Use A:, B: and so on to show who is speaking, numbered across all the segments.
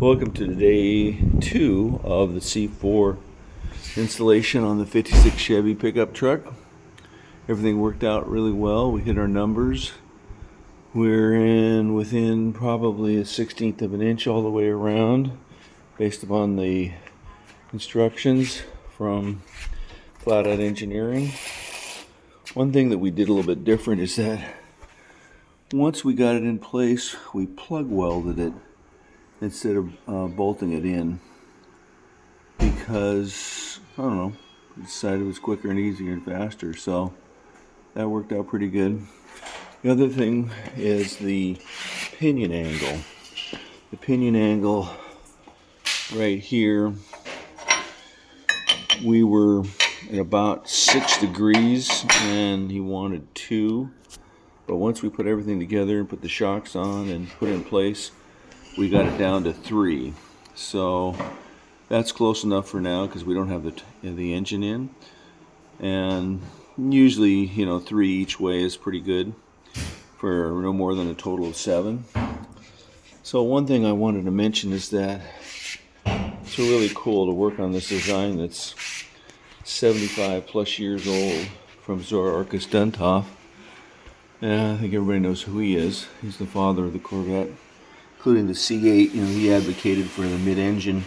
A: Welcome to day 2 of the C4 installation on the 56 Chevy pickup truck. Everything worked out really well. We hit our numbers. We're within probably a 1/16 of an inch all the way around based upon the instructions from Flat Out Engineering. One thing that we did a little bit different is that once we got it in place, we plug welded it instead of bolting it in, because I don't know, we decided it was quicker and easier and faster, so that worked out pretty good. The other thing is the pinion angle. The pinion angle right here, we were at about 6 degrees and he wanted 2, but once we put everything together and put the shocks on and put it in place, we got it down to 3. So that's close enough for now because we don't have the engine in, and usually 3 each way is pretty good for no more than a total of 7. So one thing I wanted to mention is that it's really cool to work on this design that's 75 plus years old from Zoroarkus Duntov. And I think everybody knows who he is. He's the father of the Corvette, including the C8. He advocated for the mid-engine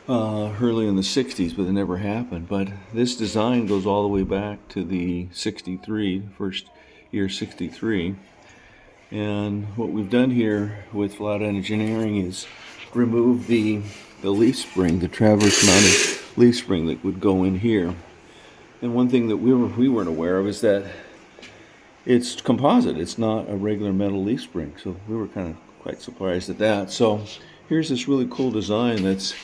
A: early in the 60s, but it never happened. But this design goes all the way back to the 63, first year 63. And what we've done here with Flat Out Engineering is remove the leaf spring, the traverse mounted leaf spring that would go in here. And one thing that we weren't aware of is that it's composite. It's not a regular metal leaf spring, so we were kind of quite surprised at that. So here's this really cool design that's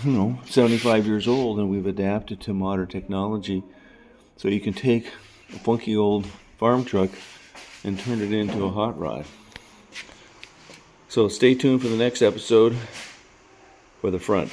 A: 75 years old, and we've adapted to modern technology, so you can take a funky old farm truck and turn it into a hot rod. So stay tuned for the next episode for the front.